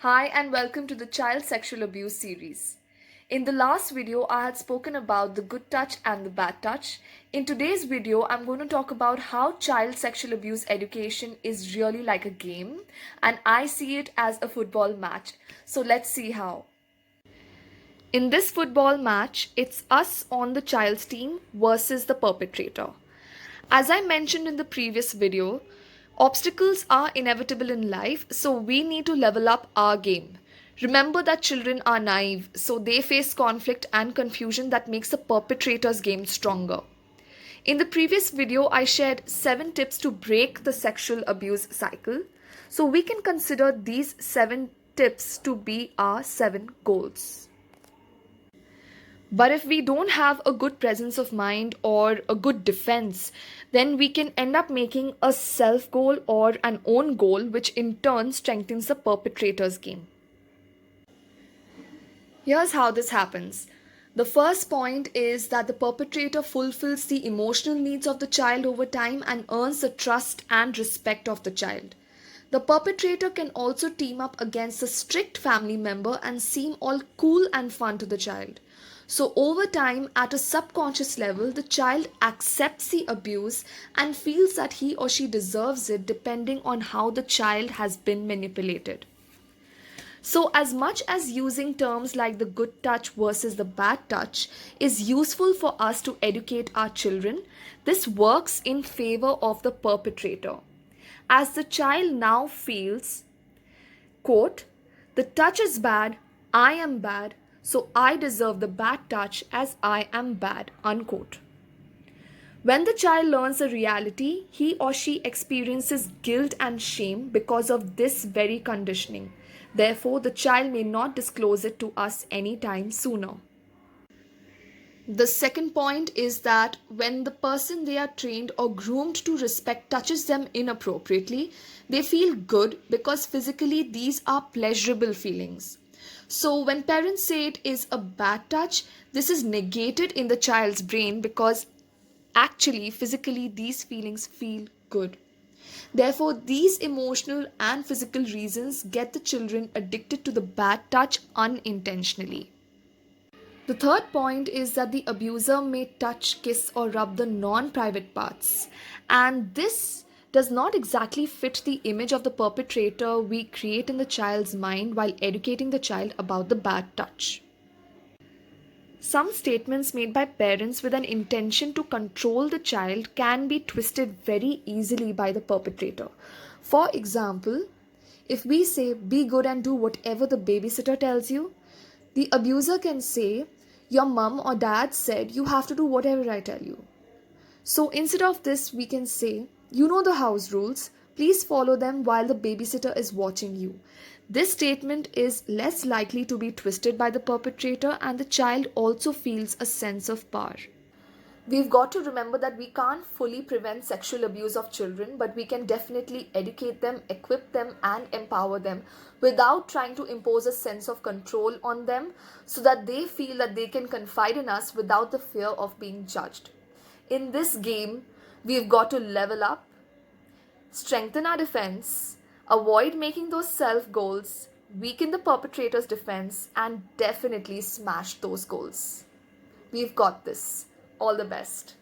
Hi and welcome to the Child Sexual Abuse series. In the last video, I had spoken about the good touch and the bad touch. In today's video, I'm going to talk about how child sexual abuse education is really like a game, and I see it as a football match. So let's see how. In this football match, it's us on the child's team versus the perpetrator. As I mentioned in the previous video, obstacles are inevitable in life, so we need to level up our game. Remember that children are naive, so they face conflict and confusion that makes the perpetrator's game stronger. In the previous video, I shared 7 tips to break the sexual abuse cycle. So we can consider these 7 tips to be our 7 goals. But if we don't have a good presence of mind or a good defense, then we can end up making a self goal or an own goal, which in turn strengthens the perpetrator's game. Here's how this happens. The first point is that the perpetrator fulfills the emotional needs of the child over time and earns the trust and respect of the child. The perpetrator can also team up against a strict family member and seem all cool and fun to the child. So, over time, at a subconscious level, the child accepts the abuse and feels that he or she deserves it depending on how the child has been manipulated. So, as much as using terms like the good touch versus the bad touch is useful for us to educate our children, this works in favor of the perpetrator. As the child now feels, quote, the touch is bad, I am bad, so I deserve the bad touch as I am bad, unquote. When the child learns the reality, he or she experiences guilt and shame because of this very conditioning. Therefore, the child may not disclose it to us anytime sooner. The second point is that when the person they are trained or groomed to respect touches them inappropriately, they feel good because physically these are pleasurable feelings. So, when parents say it is a bad touch, this is negated in the child's brain because actually, physically, these feelings feel good. Therefore, these emotional and physical reasons get the children addicted to the bad touch unintentionally. The third point is that the abuser may touch, kiss, or rub the non private parts, and this does not exactly fit the image of the perpetrator we create in the child's mind while educating the child about the bad touch. Some statements made by parents with an intention to control the child can be twisted very easily by the perpetrator. For example, if we say, be good and do whatever the babysitter tells you, the abuser can say, your mum or dad said you have to do whatever I tell you. So instead of this, we can say, you know the house rules, please follow them while the babysitter is watching you. This statement is less likely to be twisted by the perpetrator, and the child also feels a sense of power. We've got to remember that we can't fully prevent sexual abuse of children, but we can definitely educate them, equip them, and empower them without trying to impose a sense of control on them so that they feel that they can confide in us without the fear of being judged. In this game, we've got to level up, strengthen our defense, avoid making those self goals, weaken the perpetrator's defense, and definitely smash those goals. We've got this. All the best.